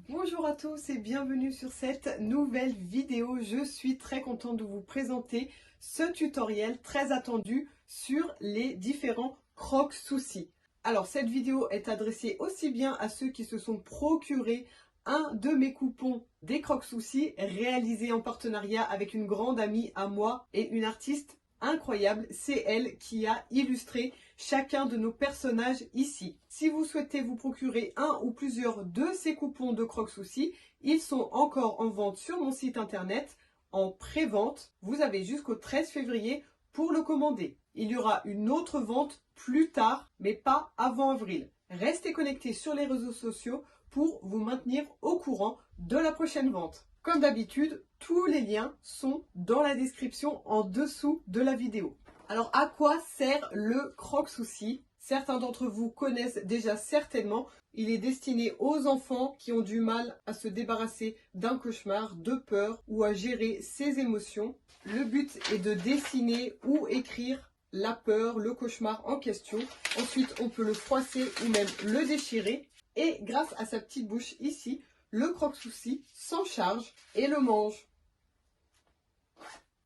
Bonjour à tous et bienvenue sur cette nouvelle vidéo. Je suis très contente de vous présenter ce tutoriel très attendu sur les différents croque-soucis. Alors cette vidéo est adressée aussi bien à ceux qui se sont procurés un de mes coupons des croque-soucis réalisés en partenariat avec une grande amie à moi et une artiste incroyable. C'est elle qui a illustré chacun de nos personnages ici. Si vous souhaitez vous procurer un ou plusieurs de ces coupons de croque-soucis, ils sont encore en vente sur mon site internet en pré-vente. Vous avez jusqu'au 13 février pour le commander. Il y aura une autre vente plus tard, mais pas avant avril. Restez connectés sur les réseaux sociaux pour vous maintenir au courant de la prochaine vente. Comme d'habitude, tous les liens sont dans la description en dessous de la vidéo. Alors, à quoi sert le croque-soucis? Certains d'entre vous connaissent déjà certainement. Il est destiné aux enfants qui ont du mal à se débarrasser d'un cauchemar, de peur ou à gérer ses émotions. Le but est de dessiner ou écrire la peur, le cauchemar en question. Ensuite, on peut le froisser ou même le déchirer. Et grâce à sa petite bouche ici, le croque-soucis s'en charge et le mange.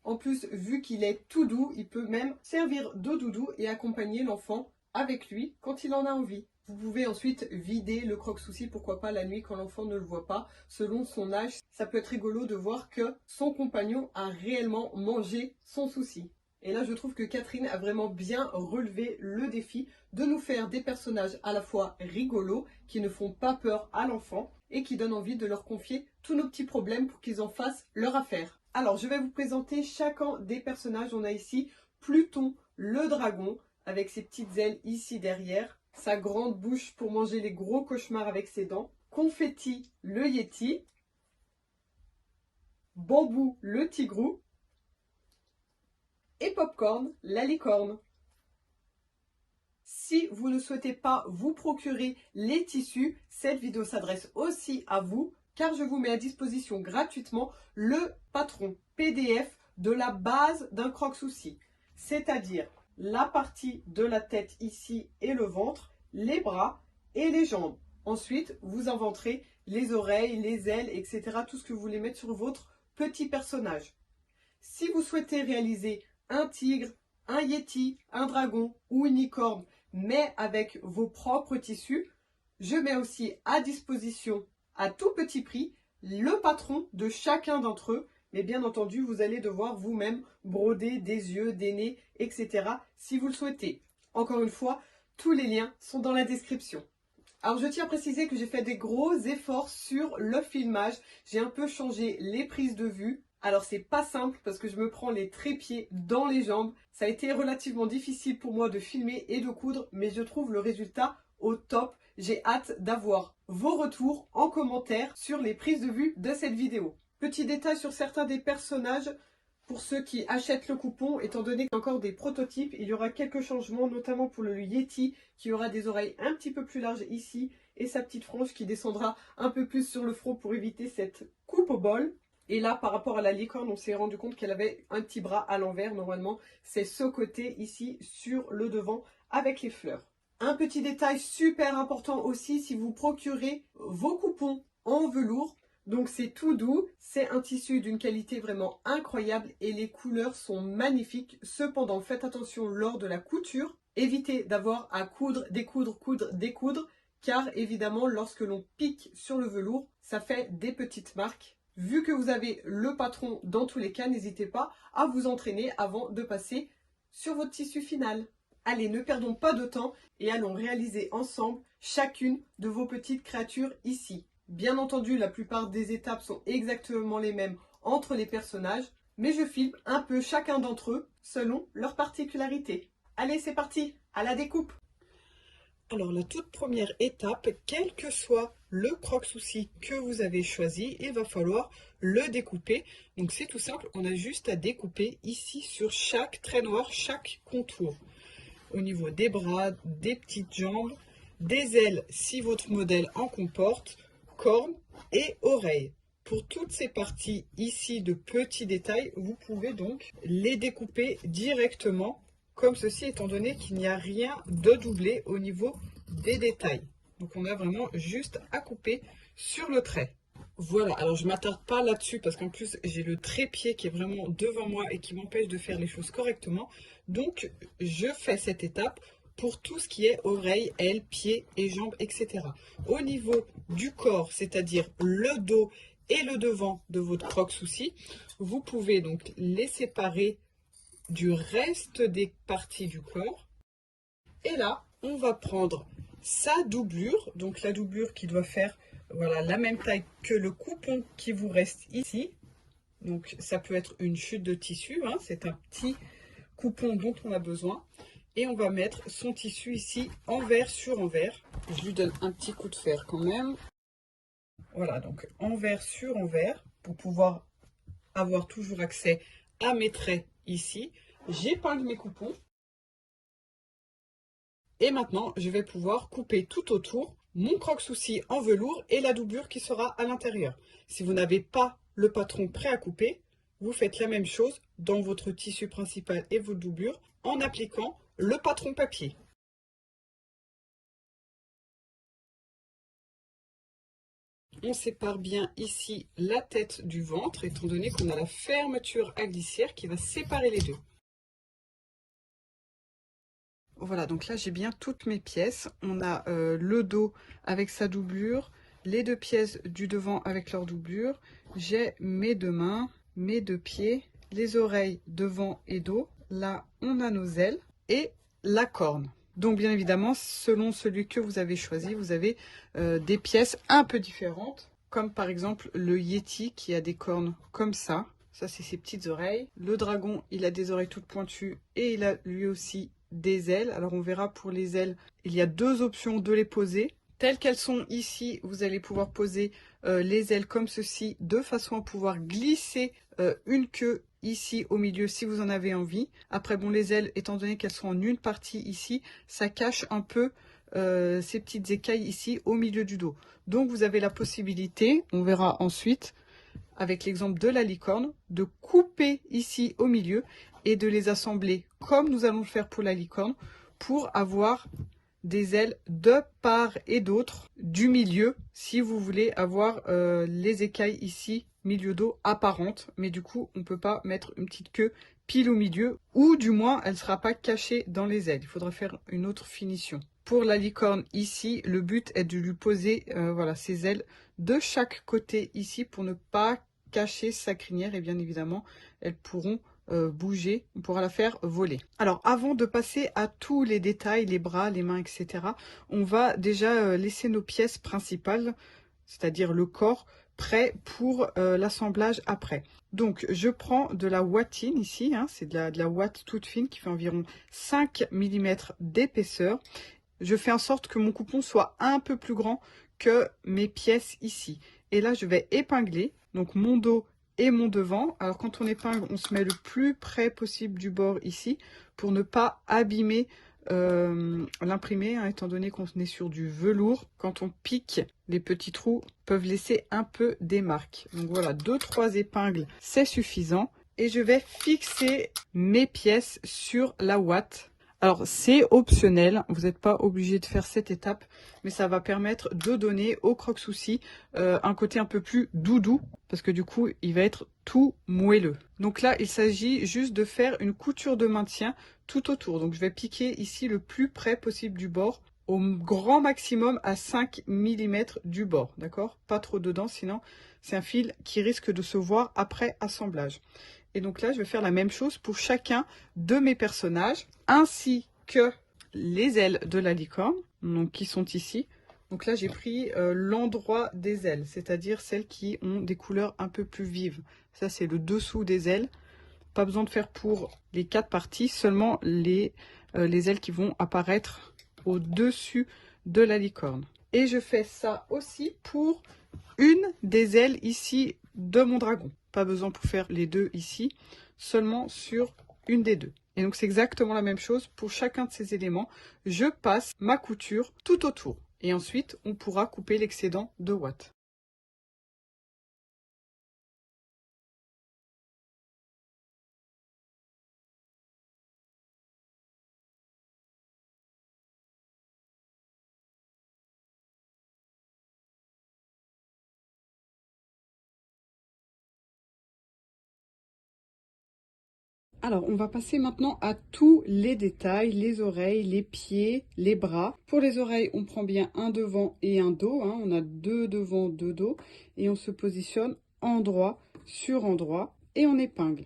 En plus, vu qu'il est tout doux, il peut même servir de doudou et accompagner l'enfant avec lui quand il en a envie. Vous pouvez ensuite vider le croque-soucis, pourquoi pas la nuit quand l'enfant ne le voit pas. Selon son âge, ça peut être rigolo de voir que son compagnon a réellement mangé son souci. Et là, je trouve que Catherine a vraiment bien relevé le défi de nous faire des personnages à la fois rigolos, qui ne font pas peur à l'enfant et qui donnent envie de leur confier tous nos petits problèmes pour qu'ils en fassent leur affaire. Alors, je vais vous présenter chacun des personnages. On a ici Pluton, le dragon, avec ses petites ailes ici derrière, sa grande bouche pour manger les gros cauchemars avec ses dents, Confetti, le yéti, Bambou, le tigrou, et Popcorn, la licorne. Si vous ne souhaitez pas vous procurer les tissus, cette vidéo s'adresse aussi à vous, car je vous mets à disposition gratuitement le patron PDF de la base d'un croque-soucis, c'est-à-dire la partie de la tête ici et le ventre, les bras et les jambes. Ensuite, vous inventerez les oreilles, les ailes, etc. Tout ce que vous voulez mettre sur votre petit personnage. Si vous souhaitez réaliser un tigre, un yéti, un dragon ou une licorne, mais avec vos propres tissus, je mets aussi à disposition à tout petit prix le patron de chacun d'entre eux. Mais bien entendu, vous allez devoir vous-même broder des yeux, des nez, etc. si vous le souhaitez. Encore une fois, tous les liens sont dans la description. Alors je tiens à préciser que j'ai fait des gros efforts sur le filmage. J'ai un peu changé les prises de vue. Alors c'est pas simple parce que je me prends les trépieds dans les jambes. Ça a été relativement difficile pour moi de filmer et de coudre, mais je trouve le résultat au top. J'ai hâte d'avoir vos retours en commentaire sur les prises de vue de cette vidéo. Petit détail sur certains des personnages. Pour ceux qui achètent le coupon, étant donné qu'il y a encore des prototypes, il y aura quelques changements, notamment pour le Yeti qui aura des oreilles un petit peu plus larges ici et sa petite frange qui descendra un peu plus sur le front pour éviter cette coupe au bol. Et là, par rapport à la licorne, on s'est rendu compte qu'elle avait un petit bras à l'envers. Normalement, c'est ce côté ici sur le devant avec les fleurs. Un petit détail super important aussi, si vous procurez vos coupons en velours, donc c'est tout doux, c'est un tissu d'une qualité vraiment incroyable et les couleurs sont magnifiques. Cependant, faites attention lors de la couture. Évitez d'avoir à coudre, découdre, coudre, découdre, car évidemment, lorsque l'on pique sur le velours, ça fait des petites marques. Vu que vous avez le patron dans tous les cas, n'hésitez pas à vous entraîner avant de passer sur votre tissu final. Allez, ne perdons pas de temps et allons réaliser ensemble chacune de vos petites créatures ici. Bien entendu, la plupart des étapes sont exactement les mêmes entre les personnages, mais je filme un peu chacun d'entre eux selon leurs particularités. Allez, c'est parti, à la découpe! Alors, la toute première étape, quel que soit le croque-soucis que vous avez choisi, il va falloir le découper. Donc, c'est tout simple, on a juste à découper ici sur chaque trait noir, chaque contour. Au niveau des bras, des petites jambes, des ailes si votre modèle en comporte, cornes et oreilles. Pour toutes ces parties ici de petits détails, vous pouvez donc les découper directement comme ceci, étant donné qu'il n'y a rien de doublé au niveau des détails. Donc on a vraiment juste à couper sur le trait. Voilà, alors je ne m'attarde pas là-dessus parce qu'en plus j'ai le trépied qui est vraiment devant moi et qui m'empêche de faire les choses correctement. Donc je fais cette étape pour tout ce qui est oreilles, ailes, pieds et jambes, etc. Au niveau du corps, c'est-à-dire le dos et le devant de votre croque-souci, vous pouvez donc les séparer du reste des parties du corps. Et là, on va prendre sa doublure, donc la doublure qui doit faire voilà, la même taille que le coupon qui vous reste ici. Donc ça peut être une chute de tissu, hein, c'est un petit coupon dont on a besoin. Et on va mettre son tissu ici envers sur envers. Je lui donne un petit coup de fer quand même. Voilà, donc envers sur envers pour pouvoir avoir toujours accès à mes traits ici. J'épingle mes coupons. Et maintenant, je vais pouvoir couper tout autour mon croque-souci en velours et la doublure qui sera à l'intérieur. Si vous n'avez pas le patron prêt à couper, vous faites la même chose dans votre tissu principal et votre doublure en appliquant le patron papier. On sépare bien ici la tête du ventre, étant donné qu'on a la fermeture à glissière qui va séparer les deux. Voilà, donc là j'ai bien toutes mes pièces. On a le dos avec sa doublure, les deux pièces du devant avec leur doublure. J'ai mes deux mains, mes deux pieds, les oreilles devant et dos. Là, on a nos ailes et la corne. Donc bien évidemment, selon celui que vous avez choisi, vous avez des pièces un peu différentes. Comme par exemple le Yeti qui a des cornes comme ça. Ça, c'est ses petites oreilles. Le dragon, il a des oreilles toutes pointues et il a lui aussi des ailes. Alors, on verra pour les ailes, il y a deux options de les poser. Telles qu'elles sont ici, vous allez pouvoir poser les ailes comme ceci, de façon à pouvoir glisser une queue ici au milieu si vous en avez envie. Après, bon, les ailes, étant donné qu'elles sont en une partie ici, ça cache un peu ces petites écailles ici au milieu du dos. Donc, vous avez la possibilité, on verra ensuite, avec l'exemple de la licorne, de couper ici au milieu et de les assembler comme nous allons le faire pour la licorne pour avoir des ailes de part et d'autre du milieu si vous voulez avoir les écailles ici milieu dos apparentes, mais du coup on ne peut pas mettre une petite queue pile au milieu, ou du moins elle ne sera pas cachée dans les ailes. Il faudra faire une autre finition. Pour la licorne ici, le but est de lui poser voilà, ses ailes de chaque côté ici pour ne pas cacher sa crinière, et bien évidemment elles pourront bouger, on pourra la faire voler. Alors avant de passer à tous les détails, les bras, les mains, etc., on va déjà laisser nos pièces principales, c'est-à-dire le corps, prêt pour l'assemblage après. Donc je prends de la ouatine ici, hein, c'est de la ouate toute fine qui fait environ 5 mm d'épaisseur. Je fais en sorte que mon coupon soit un peu plus grand que mes pièces ici. Et là, je vais épingler donc mon dos et mon devant. Alors quand on épingle, on se met le plus près possible du bord ici pour ne pas abîmer l'imprimé, hein, étant donné qu'on est sur du velours. Quand on pique, les petits trous peuvent laisser un peu des marques. Donc voilà, 2-3 épingles, c'est suffisant. Et je vais fixer mes pièces sur la ouate. Alors, c'est optionnel, vous n'êtes pas obligé de faire cette étape, mais ça va permettre de donner au croque-souci un côté un peu plus doudou, parce que du coup, il va être tout moelleux. Donc là, il s'agit juste de faire une couture de maintien tout autour. Donc, je vais piquer ici le plus près possible du bord, au grand maximum à 5 mm du bord, d'accord? Pas trop dedans, sinon c'est un fil qui risque de se voir après assemblage. Et donc là, je vais faire la même chose pour chacun de mes personnages, ainsi que les ailes de la licorne, donc qui sont ici. Donc là, j'ai pris l'endroit des ailes, c'est-à-dire celles qui ont des couleurs un peu plus vives. Ça, c'est le dessous des ailes. Pas besoin de faire pour les 4 parties, seulement les ailes qui vont apparaître au-dessus de la licorne. Et je fais ça aussi pour une des ailes ici de mon dragon. Pas besoin pour faire les deux ici, seulement sur une des deux. Et donc c'est exactement la même chose pour chacun de ces éléments. Je passe ma couture tout autour. Et ensuite, on pourra couper l'excédent de ouate. Alors, on va passer maintenant à tous les détails, les oreilles, les pieds, les bras. Pour les oreilles, on prend bien un devant et un dos, hein. On a deux devant, deux dos. Et on se positionne endroit sur endroit et on épingle.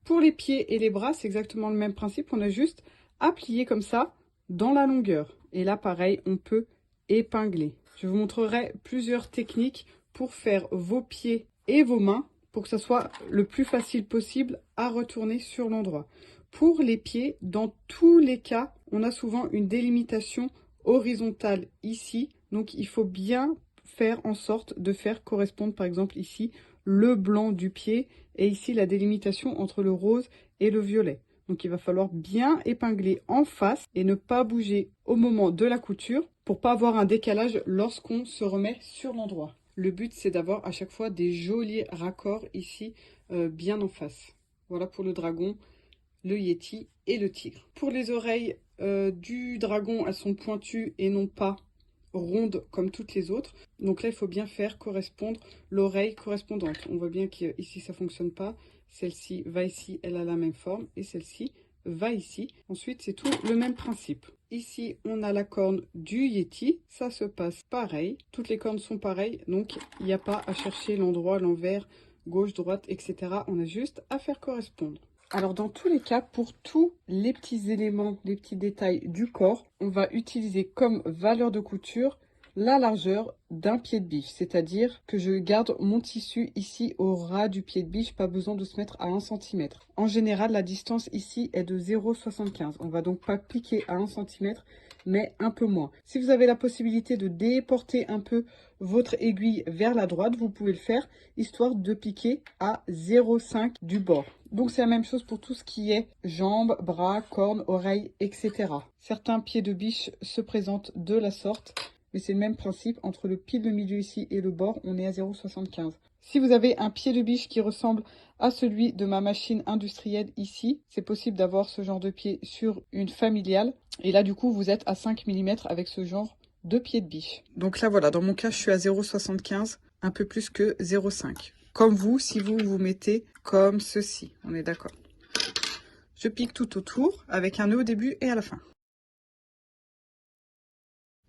Pour les pieds et les bras, c'est exactement le même principe. On a juste à plier comme ça dans la longueur. Et là, pareil, on peut épingler. Je vous montrerai plusieurs techniques pour faire vos pieds et vos mains pour que ça soit le plus facile possible à retourner sur l'endroit. Pour les pieds, dans tous les cas, on a souvent une délimitation horizontale ici. Donc, il faut bien faire en sorte de faire correspondre, par exemple, ici, le blanc du pied et ici, la délimitation entre le rose et le violet. Donc, il va falloir bien épingler en face et ne pas bouger au moment de la couture pour pas avoir un décalage lorsqu'on se remet sur l'endroit. Le but, c'est d'avoir à chaque fois des jolis raccords ici, bien en face. Voilà pour le dragon, le yéti et le tigre. Pour les oreilles du dragon, elles sont pointues et non pas rondes comme toutes les autres. Donc là, il faut bien faire correspondre l'oreille correspondante. On voit bien qu'ici, ça ne fonctionne pas. Celle-ci va ici, elle a la même forme. Et celle-ci va ici. Ensuite, c'est tout le même principe. Ici, on a la corne du yéti. Ça se passe pareil. Toutes les cornes sont pareilles. Donc, il n'y a pas à chercher l'endroit, l'envers, gauche, droite, etc. On a juste à faire correspondre. Alors, dans tous les cas, pour tous les petits éléments, les petits détails du corps, on va utiliser comme valeur de couture la largeur d'un pied de biche. C'est-à-dire que je garde mon tissu ici au ras du pied de biche, pas besoin de se mettre à 1 cm. En général, la distance ici est de 0,75. On va donc pas piquer à 1 cm, mais un peu moins. Si vous avez la possibilité de déporter un peu votre aiguille vers la droite, vous pouvez le faire, histoire de piquer à 0,5 du bord. Donc c'est la même chose pour tout ce qui est jambes, bras, cornes, oreilles, etc. Certains pieds de biche se présentent de la sorte, mais c'est le même principe. Entre le pile de milieu ici et le bord, on est à 0,75. Si vous avez un pied de biche qui ressemble à celui de ma machine industrielle ici, c'est possible d'avoir ce genre de pied sur une familiale. Et là, du coup, vous êtes à 5 mm avec ce genre de pied de biche. Donc là, voilà, dans mon cas, je suis à 0,75, un peu plus que 0,5. Comme vous, si vous vous mettez comme ceci, on est d'accord. Je pique tout autour avec un nœud au début et à la fin.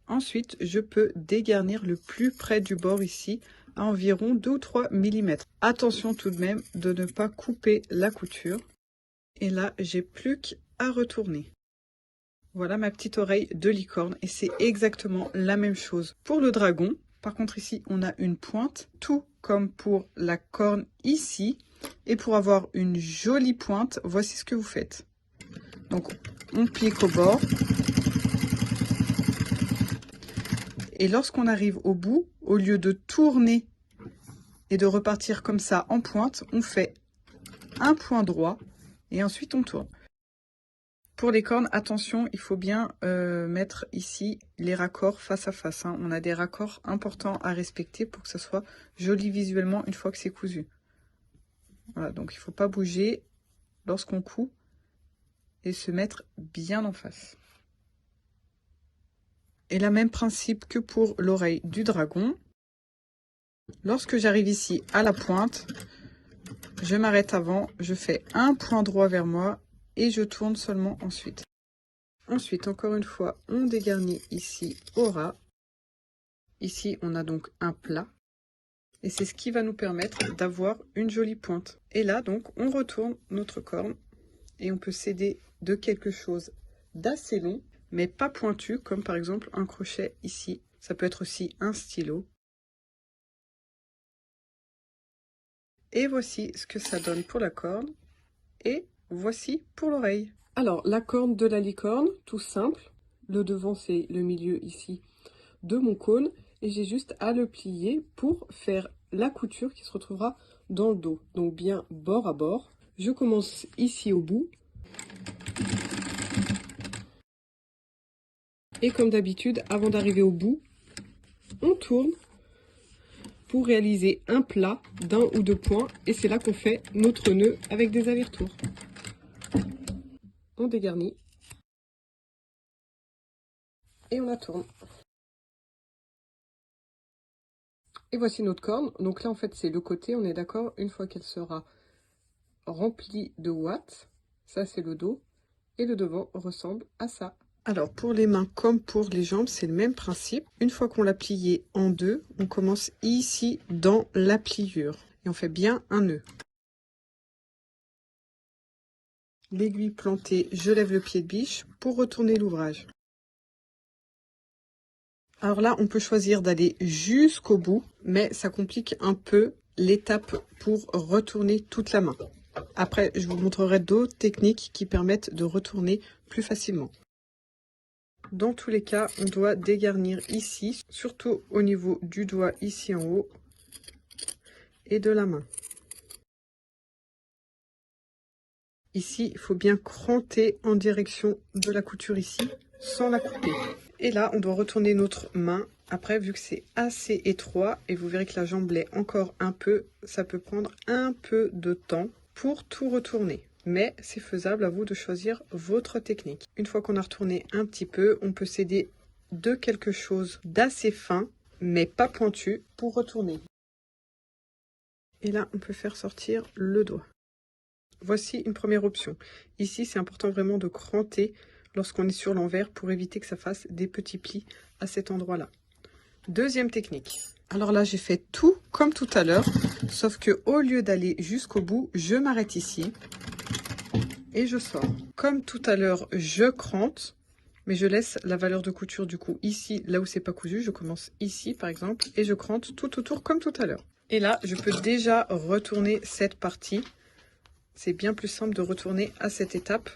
Ensuite, je peux dégarnir le plus près du bord ici, à environ 2 ou 3 mm. Attention tout de même de ne pas couper la couture. Et là, j'ai plus qu'à retourner. Voilà ma petite oreille de licorne et c'est exactement la même chose pour le dragon. Par contre ici, on a une pointe, tout comme pour la corne ici. Et pour avoir une jolie pointe, voici ce que vous faites. Donc, on pique au bord. Et lorsqu'on arrive au bout, au lieu de tourner et de repartir comme ça en pointe, on fait un point droit et ensuite on tourne. Pour les cornes, attention, il faut bien mettre ici les raccords face à face, hein. On a des raccords importants à respecter pour que ça soit joli visuellement une fois que c'est cousu. Voilà, donc il ne faut pas bouger lorsqu'on coud et se mettre bien en face. Et le même principe que pour l'oreille du dragon. Lorsque j'arrive ici à la pointe, je m'arrête avant, je fais un point droit vers moi et je tourne seulement ensuite. Ensuite, encore une fois, on dégarnit ici au ras. Ici, on a donc un plat. Et c'est ce qui va nous permettre d'avoir une jolie pointe. Et là, donc, on retourne notre corne. Et on peut s'aider de quelque chose d'assez long, mais pas pointu, comme par exemple un crochet ici. Ça peut être aussi un stylo. Et voici ce que ça donne pour la corne. Et voici pour l'oreille. Alors, la corne de la licorne, tout simple. Le devant, c'est le milieu ici de mon cône. Et j'ai juste à le plier pour faire la couture qui se retrouvera dans le dos. Donc bien bord à bord. Je commence ici au bout. Et comme d'habitude, avant d'arriver au bout, on tourne pour réaliser un plat d'un ou deux points. Et c'est là qu'on fait notre nœud avec des allers-retours. On dégarnit. Et on la tourne. Et voici notre corne. Donc là, en fait, c'est le côté, on est d'accord, une fois qu'elle sera rempli de watts. Ça, c'est le dos. Et le devant ressemble à ça. Alors, pour les mains comme pour les jambes, c'est le même principe. Une fois qu'on l'a plié en deux, on commence ici dans la pliure. Et on fait bien un nœud. L'aiguille plantée, je lève le pied de biche pour retourner l'ouvrage. Alors là, on peut choisir d'aller jusqu'au bout, mais ça complique un peu l'étape pour retourner toute la main. Après, je vous montrerai d'autres techniques qui permettent de retourner plus facilement. Dans tous les cas, on doit dégarnir ici, surtout au niveau du doigt ici en haut et de la main. Ici, il faut bien cranter en direction de la couture ici, sans la couper. Et là, on doit retourner notre main. Après, vu que c'est assez étroit, et vous verrez que la jambe l'est encore un peu, ça peut prendre un peu de temps pour tout retourner. Mais c'est faisable, à vous de choisir votre technique. Une fois qu'on a retourné un petit peu, on peut s'aider de quelque chose d'assez fin, mais pas pointu, pour retourner. Et là, on peut faire sortir le doigt. Voici une première option. Ici, c'est important vraiment de cranter lorsqu'on est sur l'envers pour éviter que ça fasse des petits plis à cet endroit-là. Deuxième technique. Alors là, j'ai fait tout comme tout à l'heure, sauf que au lieu d'aller jusqu'au bout, je m'arrête ici et je sors. Comme tout à l'heure, je crante, mais je laisse la valeur de couture du coup ici, là où c'est pas cousu. Je commence ici par exemple et je crante tout autour comme tout à l'heure. Et là, je peux déjà retourner cette partie. C'est bien plus simple de retourner à cette étape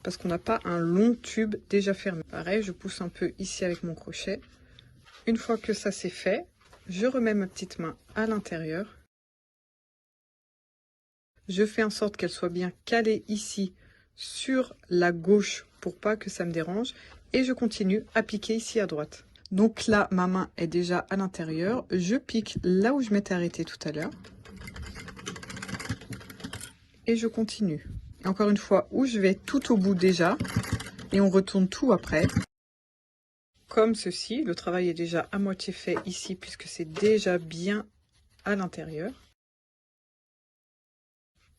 parce qu'on n'a pas un long tube déjà fermé. Pareil, je pousse un peu ici avec mon crochet. Une fois que ça c'est fait, je remets ma petite main à l'intérieur. Je fais en sorte qu'elle soit bien calée ici sur la gauche pour pas que ça me dérange. Et je continue à piquer ici à droite. Donc là, ma main est déjà à l'intérieur. Je pique là où je m'étais arrêtée tout à l'heure. Et je continue. Et encore une fois, où je vais tout au bout déjà. Et on retourne tout après. Comme ceci. Le travail est déjà à moitié fait ici puisque c'est déjà bien à l'intérieur.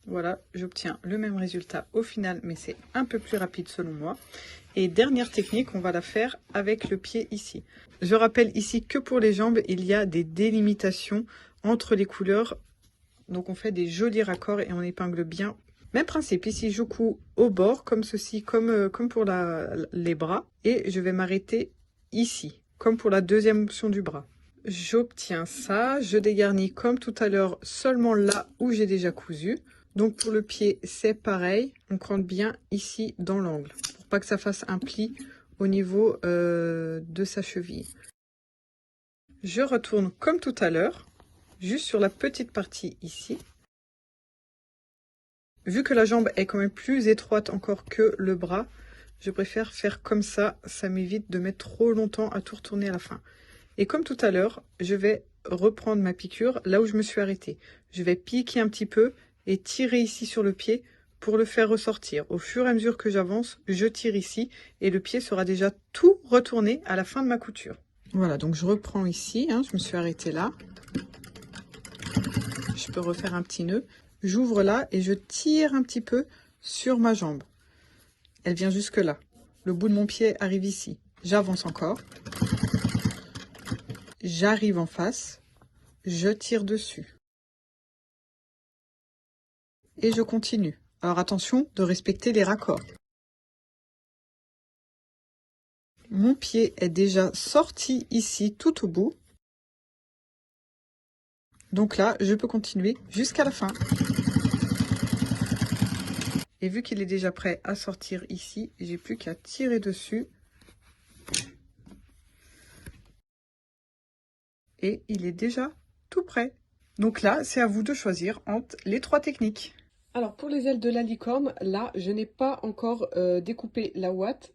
Voilà, j'obtiens le même résultat au final, mais c'est un peu plus rapide selon moi. Et dernière technique, on va la faire avec le pied ici. Je rappelle ici que pour les jambes, il y a des délimitations entre les couleurs. Donc on fait des jolis raccords et on épingle bien. Même principe, ici je couds au bord, comme ceci, comme pour les bras. Et je vais m'arrêter ici, comme pour la deuxième option du bras. J'obtiens ça, je dégarnis comme tout à l'heure, seulement là où j'ai déjà cousu. Donc pour le pied, c'est pareil, on crante bien ici dans l'angle, pour pas que ça fasse un pli au niveau de sa cheville. Je retourne comme tout à l'heure, juste sur la petite partie ici. Vu que la jambe est quand même plus étroite encore que le bras, je préfère faire comme ça, ça m'évite de mettre trop longtemps à tout retourner à la fin. Et comme tout à l'heure, je vais reprendre ma piqûre là où je me suis arrêtée. Je vais piquer un petit peu et tirer ici sur le pied pour le faire ressortir. Au fur et à mesure que j'avance, je tire ici et le pied sera déjà tout retourné à la fin de ma couture. Voilà, donc je reprends ici, hein, je me suis arrêtée là. Je peux refaire un petit nœud. J'ouvre là et je tire un petit peu sur ma jambe. Elle vient jusque là. Le bout de mon pied arrive ici. J'avance encore. J'arrive en face. Je tire dessus. Et je continue. Alors attention de respecter les raccords. Mon pied est déjà sorti ici tout au bout. Donc là, je peux continuer jusqu'à la fin. Et vu qu'il est déjà prêt à sortir ici, j'ai plus qu'à tirer dessus. Et il est déjà tout prêt. Donc là, c'est à vous de choisir entre les trois techniques. Alors pour les ailes de la licorne, là, je n'ai pas encore découpé la ouate.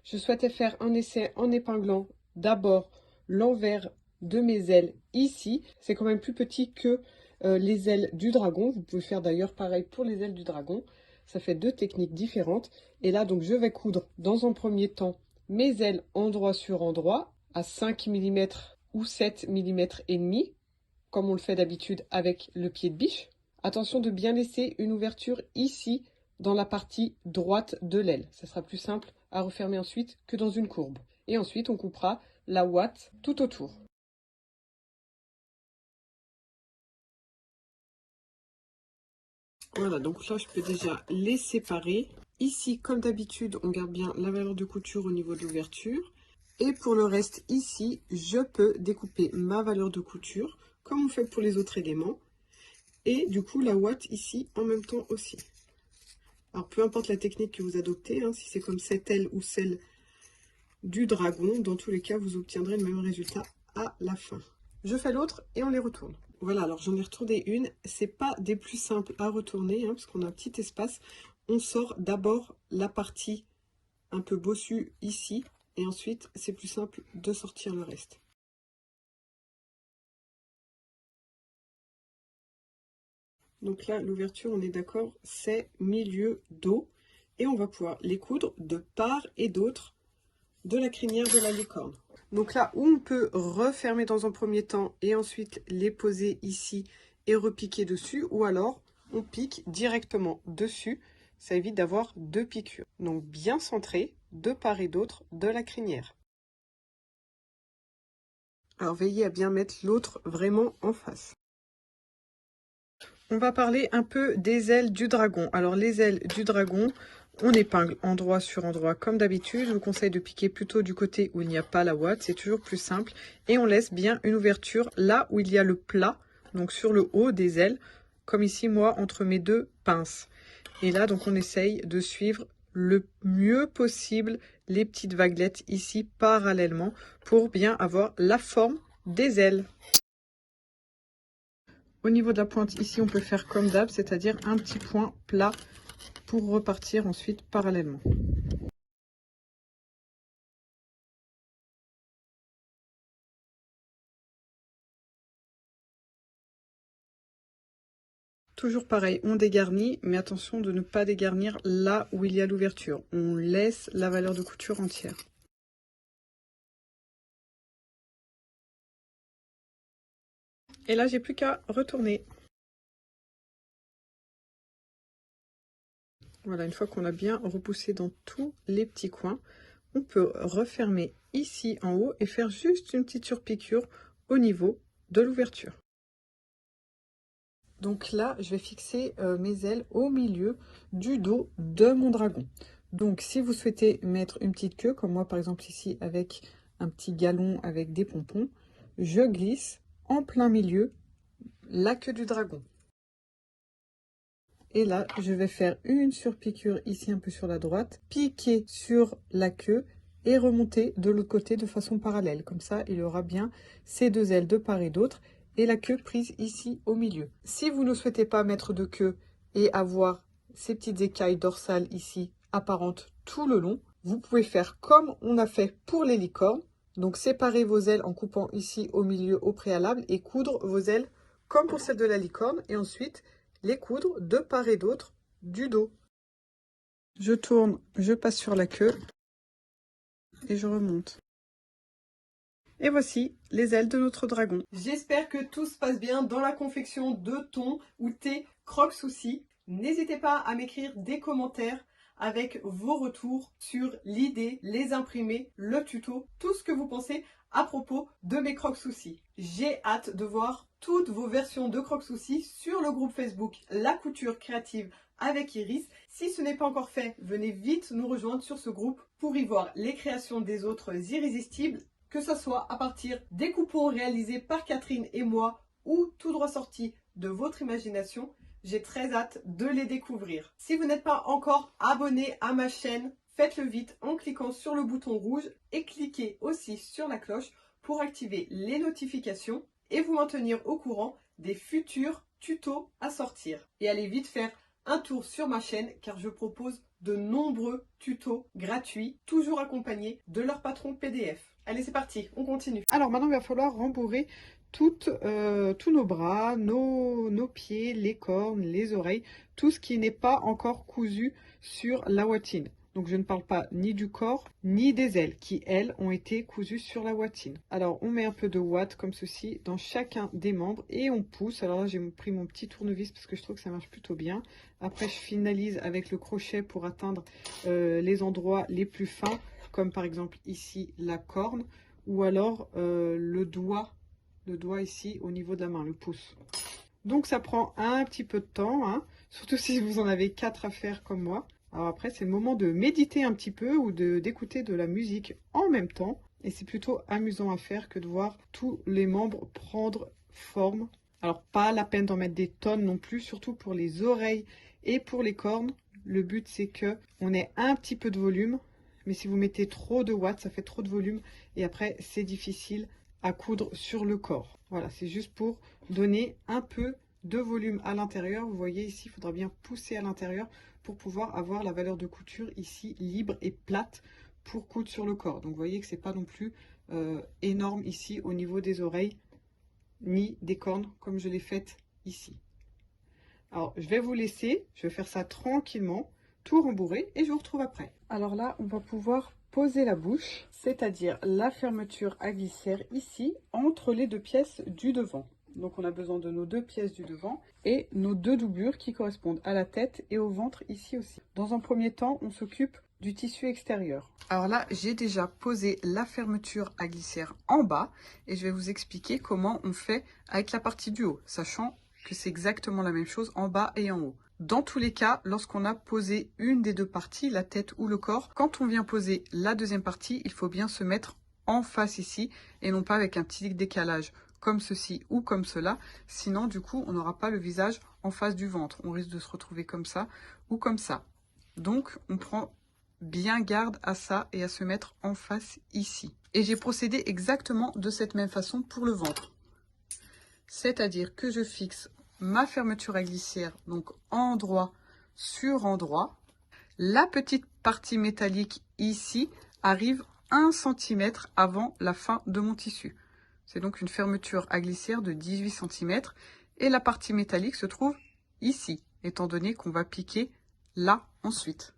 Je souhaitais faire un essai en épinglant d'abord l'envers de mes ailes ici. C'est quand même plus petit que les ailes du dragon. Vous pouvez faire d'ailleurs pareil pour les ailes du dragon. Ça fait deux techniques différentes. Et là, donc, je vais coudre dans un premier temps mes ailes endroit sur endroit à 5 mm ou 7 mm et demi, comme on le fait d'habitude avec le pied de biche. Attention de bien laisser une ouverture ici, dans la partie droite de l'aile. Ça sera plus simple à refermer ensuite que dans une courbe. Et ensuite, on coupera la ouate tout autour. Voilà, donc là, je peux déjà les séparer. Ici, comme d'habitude, on garde bien la valeur de couture au niveau de l'ouverture. Et pour le reste, ici, je peux découper ma valeur de couture, comme on fait pour les autres éléments. Et du coup, la ouate ici, en même temps aussi. Alors, peu importe la technique que vous adoptez, hein, si c'est comme cette aile ou celle du dragon, dans tous les cas, vous obtiendrez le même résultat à la fin. Je fais l'autre et on les retourne. Voilà, alors j'en ai retourné une. C'est pas des plus simples à retourner, hein, parce qu'on a un petit espace. On sort d'abord la partie un peu bossue ici, et ensuite, c'est plus simple de sortir le reste. Donc là, l'ouverture, on est d'accord, c'est milieu dos. Et on va pouvoir les coudre de part et d'autre de la crinière de la licorne. Donc là où on peut refermer dans un premier temps et ensuite les poser ici et repiquer dessus, ou alors on pique directement dessus, ça évite d'avoir deux piqûres. Donc bien centré de part et d'autre de la crinière. Alors veillez à bien mettre l'autre vraiment en face. On va parler un peu des ailes du dragon. Alors les ailes du dragon, on épingle endroit sur endroit comme d'habitude. Je vous conseille de piquer plutôt du côté où il n'y a pas la ouate, c'est toujours plus simple. Et on laisse bien une ouverture là où il y a le plat, donc sur le haut des ailes, comme ici moi entre mes deux pinces. Et là donc on essaye de suivre le mieux possible les petites vaguelettes ici parallèlement pour bien avoir la forme des ailes. Au niveau de la pointe, ici, on peut faire comme d'hab, c'est-à-dire un petit point plat pour repartir ensuite parallèlement. Toujours pareil, on dégarnit, mais attention de ne pas dégarnir là où il y a l'ouverture. On laisse la valeur de couture entière. Et là, j'ai plus qu'à retourner. Voilà, une fois qu'on a bien repoussé dans tous les petits coins, on peut refermer ici en haut et faire juste une petite surpiqûre au niveau de l'ouverture. Donc là, je vais fixer mes ailes au milieu du dos de mon dragon. Donc si vous souhaitez mettre une petite queue, comme moi par exemple ici avec un petit galon avec des pompons, je glisse en plein milieu la queue du dragon. Et là, je vais faire une surpiqûre ici un peu sur la droite, piquer sur la queue et remonter de l'autre côté de façon parallèle. Comme ça, il aura bien ces deux ailes de part et d'autre et la queue prise ici au milieu. Si vous ne souhaitez pas mettre de queue et avoir ces petites écailles dorsales ici apparentes tout le long, vous pouvez faire comme on a fait pour les licornes. Donc séparer vos ailes en coupant ici au milieu au préalable et coudre vos ailes comme pour celle de la licorne et ensuite les coudre de part et d'autre du dos. Je tourne, je passe sur la queue et je remonte. Et voici les ailes de notre dragon. J'espère que tout se passe bien dans la confection de ton ou tes croque-soucis. N'hésitez pas à m'écrire des commentaires avec vos retours sur l'idée, les imprimés, le tuto, tout ce que vous pensez à propos de mes croque-soucis. J'ai hâte de voir toutes vos versions de croque-soucis sur le groupe Facebook La Couture Créative avec Iris. Si ce n'est pas encore fait, venez vite nous rejoindre sur ce groupe pour y voir les créations des autres irrésistibles, que ce soit à partir des coupons réalisés par Catherine et moi ou tout droit sortis de votre imagination. J'ai très hâte de les découvrir. Si vous n'êtes pas encore abonné à ma chaîne, faites-le vite en cliquant sur le bouton rouge et cliquez aussi sur la cloche pour activer les notifications et vous maintenir au courant des futurs tutos à sortir. Et allez vite faire un tour sur ma chaîne car je propose de nombreux tutos gratuits, toujours accompagnés de leur patron PDF. Allez, c'est parti, on continue. Alors maintenant, il va falloir rembourrer tous nos bras, nos pieds, les cornes, les oreilles, tout ce qui n'est pas encore cousu sur la watine. Donc je ne parle pas ni du corps, ni des ailes, qui elles ont été cousues sur la watine. Alors on met un peu de ouate comme ceci dans chacun des membres et on pousse. Alors là j'ai pris mon petit tournevis parce que je trouve que ça marche plutôt bien. Après je finalise avec le crochet pour atteindre les endroits les plus fins, comme par exemple ici la corne, ou alors le doigt ici au niveau de la main, le pouce. Donc ça prend un petit peu de temps, hein, surtout si vous en avez 4 à faire comme moi. Alors après, c'est le moment de méditer un petit peu ou d'écouter de la musique en même temps. Et c'est plutôt amusant à faire que de voir tous les membres prendre forme. Alors pas la peine d'en mettre des tonnes non plus, surtout pour les oreilles et pour les cornes. Le but c'est que on ait un petit peu de volume. Mais si vous mettez trop de watts, ça fait trop de volume. Et après, c'est difficile à coudre sur le corps. Voilà, c'est juste pour donner un peu de volume à l'intérieur. Vous voyez ici, il faudra bien pousser à l'intérieur pour pouvoir avoir la valeur de couture ici libre et plate pour coudre sur le corps. Donc vous voyez que c'est pas non plus énorme ici au niveau des oreilles ni des cornes comme je l'ai fait ici. Alors je vais vous laisser, je vais faire ça tranquillement, tout rembourrer et je vous retrouve après. Alors là, on va pouvoir poser la bouche, c'est-à-dire la fermeture à glissière ici entre les deux pièces du devant. Donc on a besoin de nos 2 pièces du devant et nos 2 doublures qui correspondent à la tête et au ventre ici aussi. Dans un premier temps, on s'occupe du tissu extérieur. Alors là, j'ai déjà posé la fermeture à glissière en bas et je vais vous expliquer comment on fait avec la partie du haut, sachant que c'est exactement la même chose en bas et en haut. Dans tous les cas, lorsqu'on a posé une des 2 parties, la tête ou le corps, quand on vient poser la deuxième partie, il faut bien se mettre en face ici et non pas avec un petit décalage comme ceci ou comme cela. Sinon, du coup, on n'aura pas le visage en face du ventre. On risque de se retrouver comme ça ou comme ça. Donc, on prend bien garde à ça et à se mettre en face ici. Et j'ai procédé exactement de cette même façon pour le ventre. C'est-à-dire que je fixe ma fermeture à glissière, donc endroit sur endroit. La petite partie métallique ici arrive 1 cm avant la fin de mon tissu. C'est donc une fermeture à glissière de 18 cm et la partie métallique se trouve ici, étant donné qu'on va piquer là ensuite.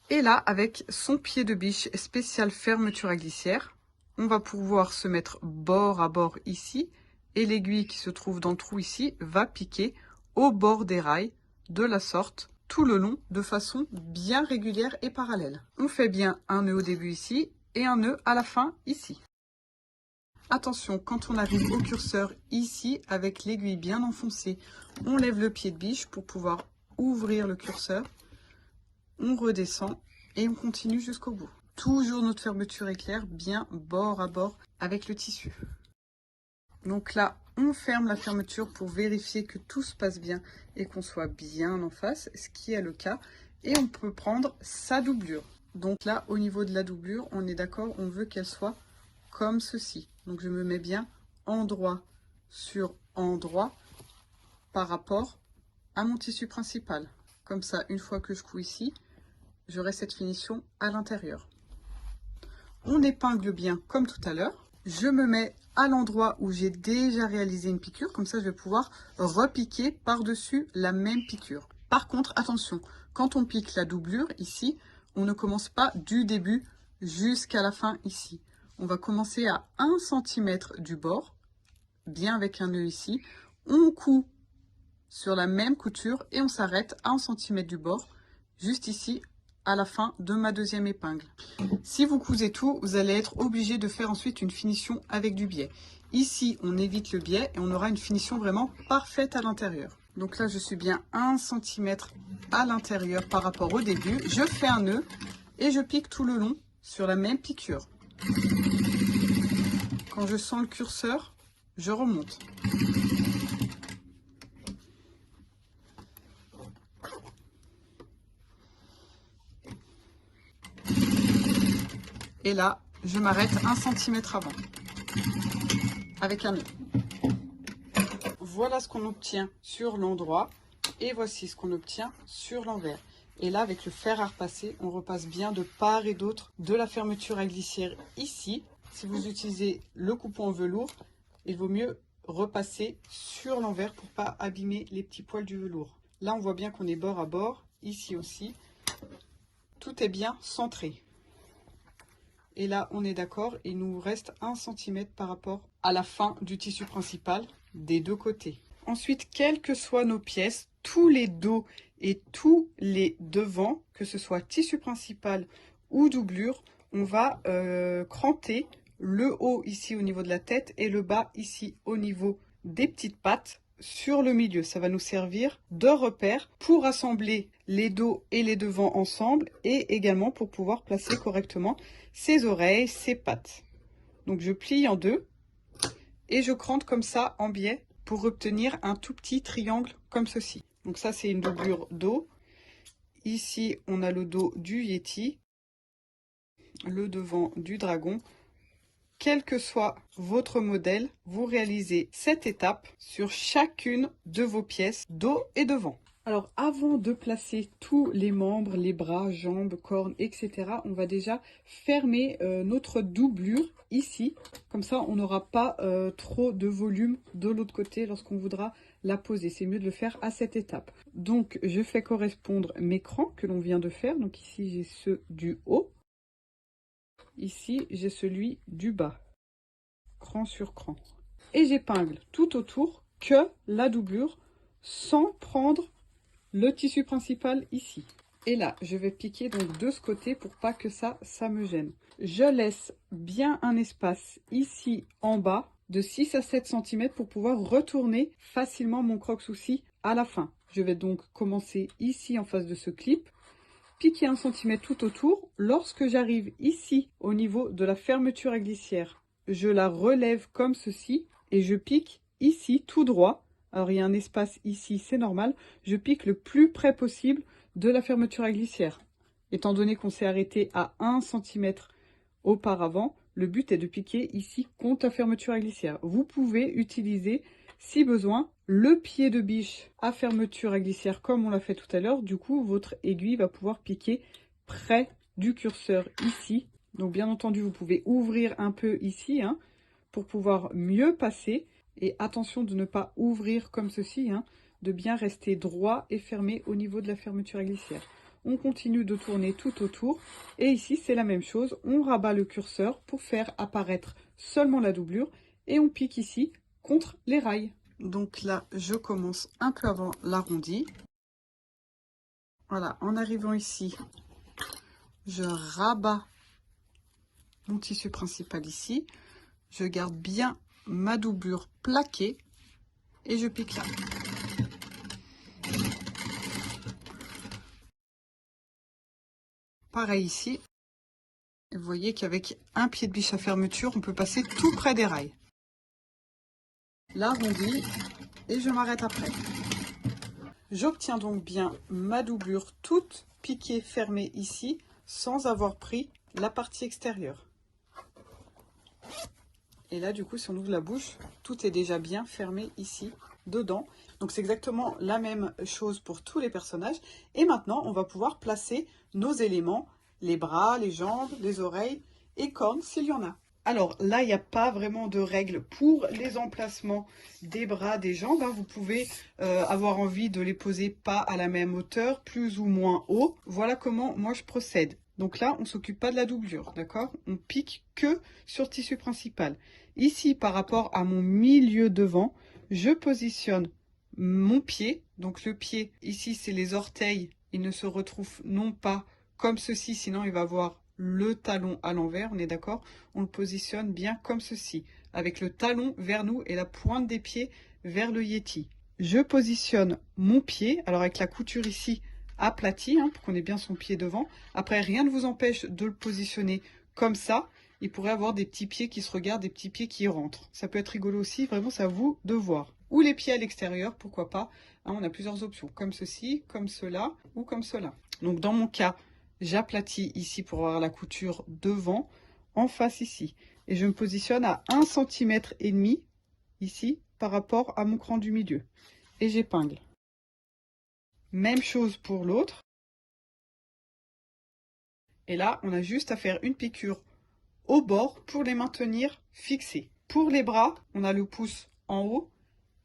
Et là, avec son pied de biche spécial fermeture à glissière, on va pouvoir se mettre bord à bord ici et l'aiguille qui se trouve dans le trou ici va piquer au bord des rails de la sorte tout le long de façon bien régulière et parallèle. On fait bien un nœud au début ici et un nœud à la fin ici. Attention, quand on arrive au curseur ici, avec l'aiguille bien enfoncée, on lève le pied de biche pour pouvoir ouvrir le curseur. On redescend et on continue jusqu'au bout. Toujours notre fermeture éclair, bien bord à bord avec le tissu. Donc là, on ferme la fermeture pour vérifier que tout se passe bien et qu'on soit bien en face, ce qui est le cas. Et on peut prendre sa doublure. Donc là, au niveau de la doublure, on est d'accord, on veut qu'elle soit comme ceci. Donc je me mets bien endroit sur endroit par rapport à mon tissu principal. Comme ça, une fois que je couds ici, j'aurai cette finition à l'intérieur. On épingle bien comme tout à l'heure. Je me mets à l'endroit où j'ai déjà réalisé une piqûre. Comme ça, je vais pouvoir repiquer par-dessus la même piqûre. Par contre, attention, quand on pique la doublure ici, on ne commence pas du début jusqu'à la fin ici. On va commencer à 1 cm du bord, bien avec un nœud ici. On coud sur la même couture et on s'arrête à 1 cm du bord, juste ici, à la fin de ma deuxième épingle. Si vous cousez tout, vous allez être obligé de faire ensuite une finition avec du biais. Ici, on évite le biais et on aura une finition vraiment parfaite à l'intérieur. Donc là, je suis bien 1 cm à l'intérieur par rapport au début. Je fais un nœud et je pique tout le long sur la même piqûre. Quand je sens le curseur, je remonte. Et là, je m'arrête 1 cm avant, avec un nœud. Voilà ce qu'on obtient sur l'endroit, et voici ce qu'on obtient sur l'envers. Et là, avec le fer à repasser, on repasse bien de part et d'autre de la fermeture à glissière ici. Si vous utilisez le coupon en velours, il vaut mieux repasser sur l'envers pour pas abîmer les petits poils du velours. Là, on voit bien qu'on est bord à bord, ici aussi. tout est bien centré. Et là, on est d'accord, il nous reste 1 cm par rapport à la fin du tissu principal des deux côtés. Ensuite, quelles que soient nos pièces, tous les dos et tous les devants, que ce soit tissu principal ou doublure, on va cranter le haut ici au niveau de la tête et le bas ici au niveau des petites pattes sur le milieu. Ça va nous servir de repère pour assembler les dos et les devants ensemble et également pour pouvoir placer correctement ses oreilles, ses pattes. Donc je plie en deux et je crante comme ça en biais pour obtenir un tout petit triangle comme ceci. Donc ça, c'est une doublure dos. Ici, on a le dos du Yeti, le devant du dragon. Quel que soit votre modèle, vous réalisez cette étape sur chacune de vos pièces, dos et devant. Alors, avant de placer tous les membres, les bras, jambes, cornes, etc., on va déjà fermer notre doublure ici. Comme ça, on n'aura pas trop de volume de l'autre côté lorsqu'on voudra la poser. C'est mieux de le faire à cette étape. Donc, je fais correspondre mes crans que l'on vient de faire. Donc ici, j'ai ceux du haut. Ici, j'ai celui du bas. Cran sur cran. Et j'épingle tout autour que la doublure sans prendre le tissu principal ici. Et là, je vais piquer donc de ce côté pour pas que ça me gêne. Je laisse bien un espace ici en bas de 6 à 7 cm pour pouvoir retourner facilement mon croque-souci à la fin. Je vais donc commencer ici en face de ce clip, piquer 1 cm tout autour. Lorsque j'arrive ici au niveau de la fermeture à glissière, je la relève comme ceci et je pique ici tout droit. Alors, il y a un espace ici, c'est normal. Je pique le plus près possible de la fermeture à glissière. Étant donné qu'on s'est arrêté à 1 cm auparavant, le but est de piquer ici contre la fermeture à glissière. Vous pouvez utiliser, si besoin, le pied de biche à fermeture à glissière comme on l'a fait tout à l'heure. Du coup, votre aiguille va pouvoir piquer près du curseur ici. Donc, bien entendu, vous pouvez ouvrir un peu ici pour pouvoir mieux passer. Et attention de ne pas ouvrir comme ceci, de bien rester droit et fermé au niveau de la fermeture à glissière. On continue de tourner tout autour. Et ici, c'est la même chose. On rabat le curseur pour faire apparaître seulement la doublure. Et on pique ici contre les rails. Donc là, je commence un peu avant l'arrondi. Voilà, en arrivant ici, je rabats mon tissu principal ici. Je garde bien ma doublure plaquée et je pique là. Pareil ici. Vous voyez qu'avec un pied de biche à fermeture, on peut passer tout près des rails. L'arrondi et je m'arrête après. J'obtiens donc bien ma doublure toute piquée, fermée ici, sans avoir pris la partie extérieure. Et là, du coup, si on ouvre la bouche, tout est déjà bien fermé ici, dedans. Donc, c'est exactement la même chose pour tous les personnages. Et maintenant, on va pouvoir placer nos éléments, les bras, les jambes, les oreilles et cornes, s'il y en a. Alors là, il n'y a pas vraiment de règles pour les emplacements des bras, des jambes. Vous pouvez avoir envie de les poser pas à la même hauteur, plus ou moins haut. Voilà comment moi je procède. Donc là, on ne s'occupe pas de la doublure, d'accord? On pique que sur le tissu principal. Ici, par rapport à mon milieu devant, je positionne mon pied. Donc le pied, ici, c'est les orteils. Il ne se retrouve non pas comme ceci, sinon il va avoir le talon à l'envers, on est d'accord? On le positionne bien comme ceci, avec le talon vers nous et la pointe des pieds vers le Yeti. Je positionne mon pied, alors avec la couture ici aplatie, pour qu'on ait bien son pied devant. Après, rien ne vous empêche de le positionner comme ça. Il pourrait avoir des petits pieds qui se regardent, des petits pieds qui rentrent. Ça peut être rigolo aussi, vraiment, c'est à vous de voir. Ou les pieds à l'extérieur, pourquoi pas. On a plusieurs options, comme ceci, comme cela ou comme cela. Donc, dans mon cas, j'aplatis ici pour avoir la couture devant, en face ici. Et je me positionne à 1,5 cm ici par rapport à mon cran du milieu. Et j'épingle. Même chose pour l'autre. Et là, on a juste à faire une piqûre au bord pour les maintenir fixés. Pour les bras, on a le pouce en haut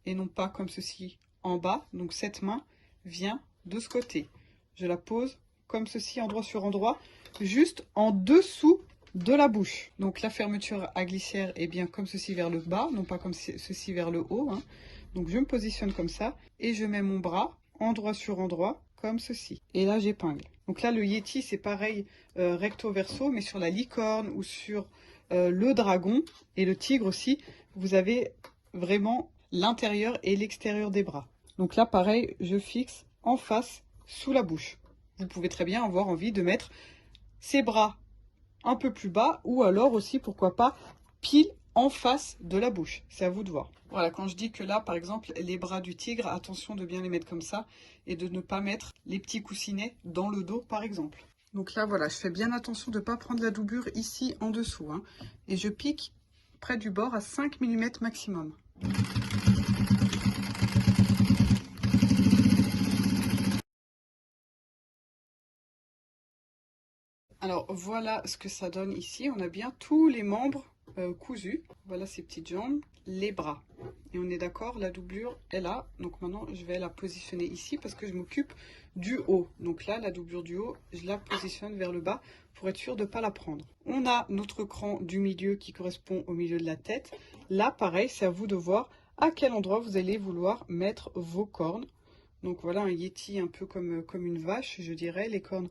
et non pas comme ceci en bas. Donc cette main vient de ce côté. Je la pose comme ceci, endroit sur endroit, juste en dessous de la bouche. Donc la fermeture à glissière est bien comme ceci vers le bas, non pas comme ceci vers le haut, hein. Donc je me positionne comme ça et je mets mon bras endroit sur endroit comme ceci. Et là j'épingle. Donc là le Yeti c'est pareil recto verso, mais sur la licorne ou sur le dragon et le tigre aussi, vous avez vraiment l'intérieur et l'extérieur des bras. Donc là pareil, je fixe en face sous la bouche. Vous pouvez très bien avoir envie de mettre ses bras un peu plus bas ou alors aussi pourquoi pas pile en face de la bouche, c'est à vous de voir. Voilà, quand je dis que là par exemple les bras du tigre, attention de bien les mettre comme ça et de ne pas mettre les petits coussinets dans le dos par exemple. Donc là voilà, je fais bien attention de ne pas prendre la doublure ici en dessous, hein, et je pique près du bord à 5 mm maximum. Alors voilà ce que ça donne ici, on a bien tous les membres cousus. Voilà ses petites jambes, les bras. Et on est d'accord, la doublure est là. Donc maintenant je vais la positionner ici parce que je m'occupe du haut. Donc là la doublure du haut, je la positionne vers le bas pour être sûr de ne pas la prendre. On a notre cran du milieu qui correspond au milieu de la tête. Là pareil, c'est à vous de voir à quel endroit vous allez vouloir mettre vos cornes. Donc voilà un Yeti un peu comme une vache, je dirais, les cornes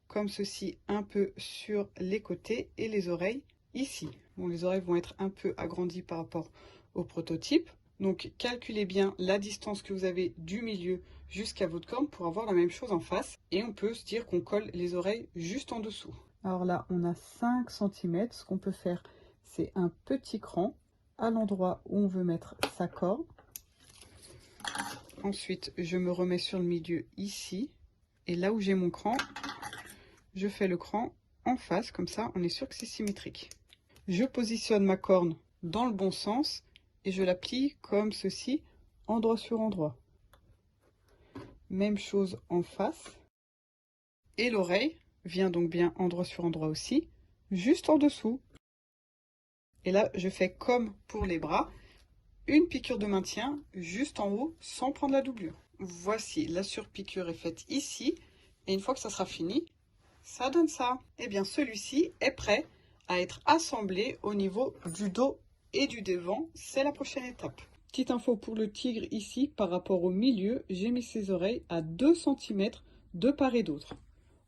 comme ceci un peu sur les côtés et les oreilles ici. Bon, les oreilles vont être un peu agrandies par rapport au prototype. Donc calculez bien la distance que vous avez du milieu jusqu'à votre corne pour avoir la même chose en face. Et on peut se dire qu'on colle les oreilles juste en dessous. Alors là, on a 5 cm. Ce qu'on peut faire, c'est un petit cran à l'endroit où on veut mettre sa corne. Ensuite, je me remets sur le milieu ici. Et là où j'ai mon cran, je fais le cran en face, comme ça on est sûr que c'est symétrique. Je positionne ma corne dans le bon sens et je la plie comme ceci, endroit sur endroit. Même chose en face. Et l'oreille vient donc bien endroit sur endroit aussi, juste en dessous. Et là je fais comme pour les bras, une piqûre de maintien juste en haut sans prendre la doublure. Voici, la surpiqûre est faite ici. Et une fois que ça sera fini, ça donne ça. Et bien celui-ci est prêt à être assemblé au niveau du dos et du devant. C'est la prochaine étape. Petite info pour le tigre ici, par rapport au milieu, j'ai mis ses oreilles à 2 cm de part et d'autre.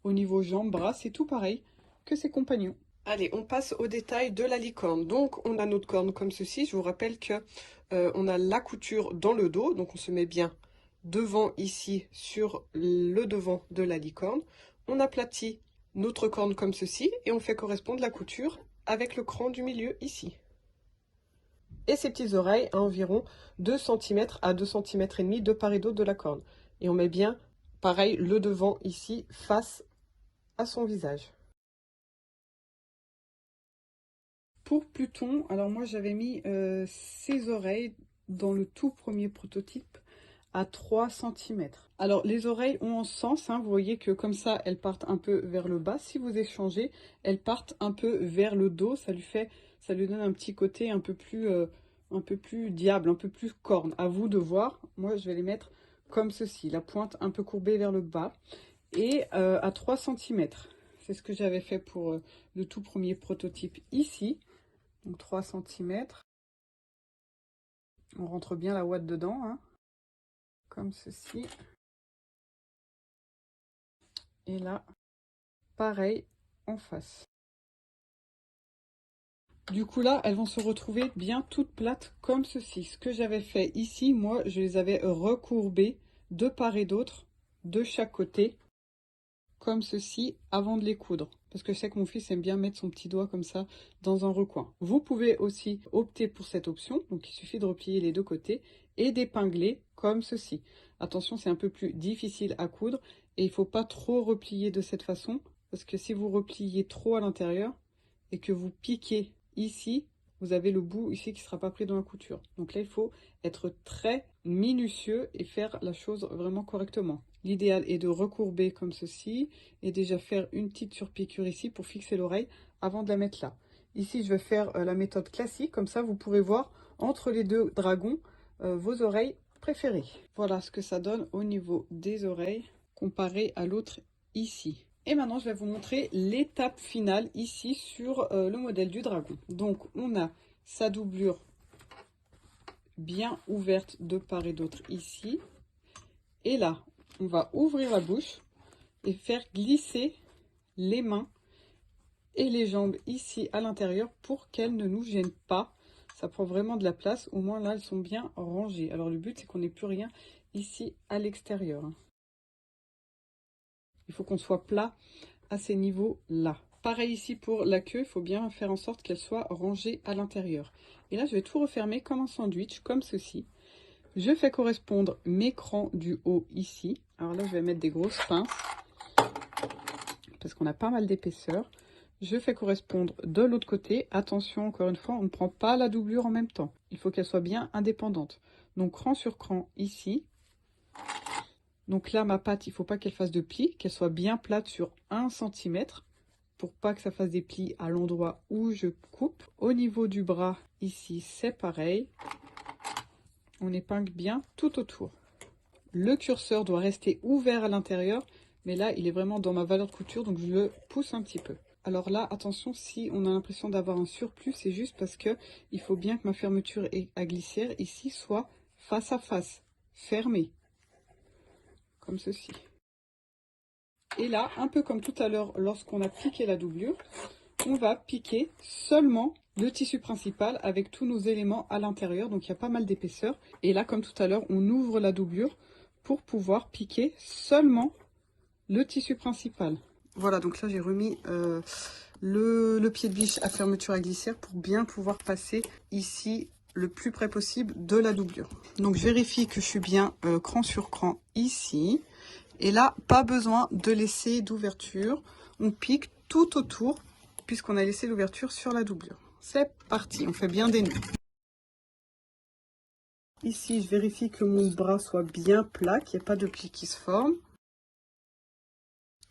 Au niveau jambes, bras, c'est tout pareil que ses compagnons. Allez, on passe au détail de la licorne. Donc on a notre corne comme ceci. Je vous rappelle que on a la couture dans le dos, donc on se met bien devant ici sur le devant de la licorne. On aplatit notre corne comme ceci et on fait correspondre la couture avec le cran du milieu ici. Et ces petites oreilles à environ 2 cm à 2 cm et demi de part et d'autre de la corne. Et on met bien, pareil, le devant ici face à son visage. Pour Pluton, alors moi j'avais mis ses oreilles dans le tout premier prototype à 3 cm. Alors les oreilles ont un sens, hein, vous voyez que comme ça elles partent un peu vers le bas. Si vous échangez, elles partent un peu vers le dos, ça lui donne un petit côté un peu plus diable, un peu plus corne. À vous de voir. Moi je vais les mettre comme ceci, la pointe un peu courbée vers le bas et à 3 cm. C'est ce que j'avais fait pour le tout premier prototype ici. Donc 3 cm. On rentre bien la ouate dedans, hein, comme ceci. Et là, pareil, en face. Du coup là, elles vont se retrouver bien toutes plates comme ceci. Ce que j'avais fait ici, moi, je les avais recourbées de part et d'autre, de chaque côté, comme ceci, avant de les coudre. Parce que je sais que mon fils aime bien mettre son petit doigt comme ça dans un recoin. Vous pouvez aussi opter pour cette option. Donc il suffit de replier les deux côtés et d'épingler comme ceci. Attention, c'est un peu plus difficile à coudre et il ne faut pas trop replier de cette façon. Parce que si vous repliez trop à l'intérieur et que vous piquez ici, vous avez le bout ici qui ne sera pas pris dans la couture. Donc là, il faut être très minutieux et faire la chose vraiment correctement. L'idéal est de recourber comme ceci et déjà faire une petite surpiqûre ici pour fixer l'oreille avant de la mettre là. Ici, je vais faire la méthode classique, comme ça vous pourrez voir entre les deux dragons vos oreilles préférées. Voilà ce que ça donne au niveau des oreilles comparé à l'autre ici. Et maintenant, je vais vous montrer l'étape finale ici sur le modèle du dragon. Donc, on a sa doublure bien ouverte de part et d'autre ici. Et là, on va ouvrir la bouche et faire glisser les mains et les jambes ici à l'intérieur pour qu'elles ne nous gênent pas. Ça prend vraiment de la place. Au moins, là, elles sont bien rangées. Alors, le but, c'est qu'on n'ait plus rien ici à l'extérieur. Il faut qu'on soit plat à ces niveaux-là. Pareil ici pour la queue, il faut bien faire en sorte qu'elle soit rangée à l'intérieur. Et là, je vais tout refermer comme un sandwich, comme ceci. Je fais correspondre mes crans du haut ici. Alors là, je vais mettre des grosses pinces parce qu'on a pas mal d'épaisseur. Je fais correspondre de l'autre côté. Attention, encore une fois, on ne prend pas la doublure en même temps. Il faut qu'elle soit bien indépendante. Donc, cran sur cran ici. Donc là, ma pâte, il ne faut pas qu'elle fasse de plis, qu'elle soit bien plate sur 1 cm pour pas que ça fasse des plis à l'endroit où je coupe. Au niveau du bras, ici, c'est pareil. On épingle bien tout autour. Le curseur doit rester ouvert à l'intérieur, mais là, il est vraiment dans ma valeur de couture, donc je le pousse un petit peu. Alors là, attention, si on a l'impression d'avoir un surplus, c'est juste parce que il faut bien que ma fermeture à glissière ici soit face à face, fermée. Comme ceci. Et là, un peu comme tout à l'heure, lorsqu'on a piqué la doublure, on va piquer seulement le tissu principal avec tous nos éléments à l'intérieur. Donc, il y a pas mal d'épaisseur. Et là, comme tout à l'heure, on ouvre la doublure pour pouvoir piquer seulement le tissu principal. Voilà, donc là, j'ai remis le pied de biche à fermeture à glissière pour bien pouvoir passer ici le plus près possible de la doublure. Donc, je vérifie que je suis bien cran sur cran ici. Et là, pas besoin de laisser d'ouverture. On pique tout autour puisqu'on a laissé l'ouverture sur la doublure. C'est parti, on fait bien des nœuds. Ici, je vérifie que mon bras soit bien plat, qu'il n'y ait pas de plis qui se forment.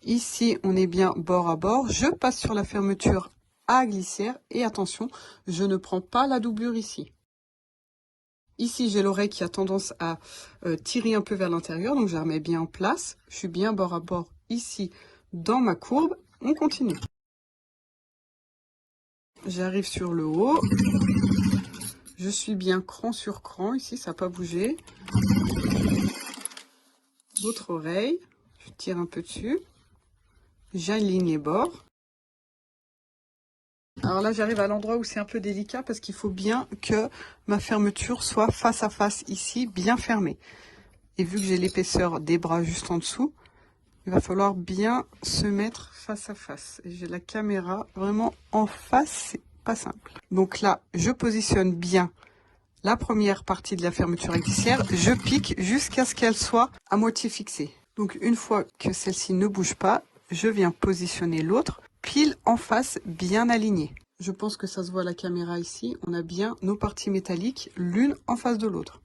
Ici, on est bien bord à bord. Je passe sur la fermeture à glissière et attention, je ne prends pas la doublure ici. Ici, j'ai l'oreille qui a tendance à tirer un peu vers l'intérieur, donc je la remets bien en place. Je suis bien bord à bord ici dans ma courbe. On continue. J'arrive sur le haut. Je suis bien cran sur cran. Ici, ça n'a pas bougé. L'autre oreille. Je tire un peu dessus. J'aligne les bords. Alors là, j'arrive à l'endroit où c'est un peu délicat parce qu'il faut bien que ma fermeture soit face à face ici, bien fermée. Et vu que j'ai l'épaisseur des bras juste en dessous, il va falloir bien se mettre face à face. Et j'ai la caméra vraiment en face, c'est pas simple. Donc là, je positionne bien la première partie de la fermeture à glissière. Je pique jusqu'à ce qu'elle soit à moitié fixée. Donc une fois que celle-ci ne bouge pas, je viens positionner l'autre pile en face, bien alignée. Je pense que ça se voit à la caméra ici. On a bien nos parties métalliques l'une en face de l'autre.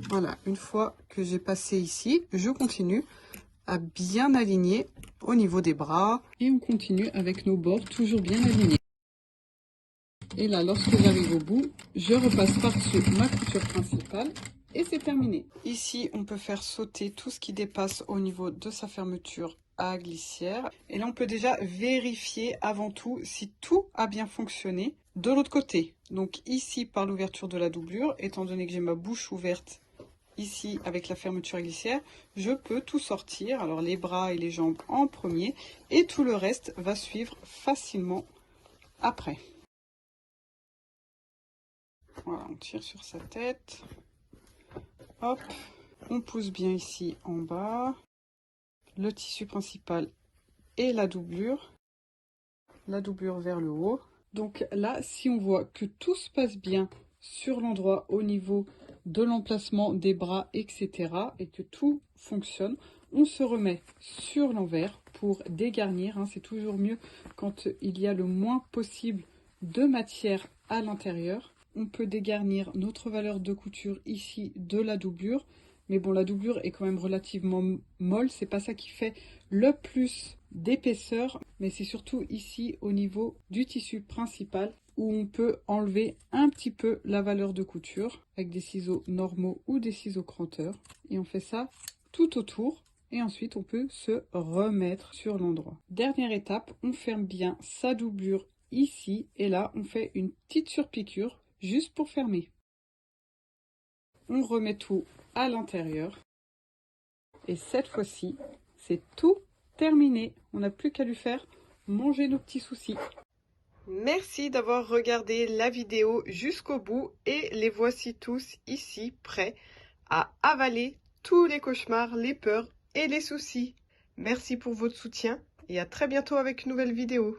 Voilà, une fois que j'ai passé ici, je continue à bien aligner au niveau des bras. Et on continue avec nos bords toujours bien alignés. Et là, lorsque j'arrive au bout, je repasse par-dessus ma couture principale et c'est terminé. Ici, on peut faire sauter tout ce qui dépasse au niveau de sa fermeture à glissière. Et là, on peut déjà vérifier avant tout si tout a bien fonctionné de l'autre côté. Donc ici, par l'ouverture de la doublure, étant donné que j'ai ma bouche ouverte ici avec la fermeture à glissière, je peux tout sortir. Alors les bras et les jambes en premier et tout le reste va suivre facilement après. Voilà, on tire sur sa tête. Hop, on pousse bien ici en bas. Le tissu principal et la doublure vers le haut. Donc là, si on voit que tout se passe bien sur l'endroit au niveau de l'emplacement des bras, etc., et que tout fonctionne, on se remet sur l'envers pour dégarnir. C'est toujours mieux quand il y a le moins possible de matière à l'intérieur. On peut dégarnir notre valeur de couture ici de la doublure. Mais bon, la doublure est quand même relativement molle. C'est pas ça qui fait le plus d'épaisseur. Mais c'est surtout ici au niveau du tissu principal où on peut enlever un petit peu la valeur de couture avec des ciseaux normaux ou des ciseaux cranteurs. Et on fait ça tout autour Et ensuite, on peut se remettre sur l'endroit. Dernière étape, on ferme bien sa doublure ici. Et là, on fait une petite surpiqûre juste pour fermer. On remet tout à l'intérieur. Et cette fois-ci, c'est tout terminé. On n'a plus qu'à lui faire manger nos petits soucis. Merci d'avoir regardé la vidéo jusqu'au bout et les voici tous ici prêts à avaler tous les cauchemars, les peurs et les soucis. Merci pour votre soutien et à très bientôt avec une nouvelle vidéo.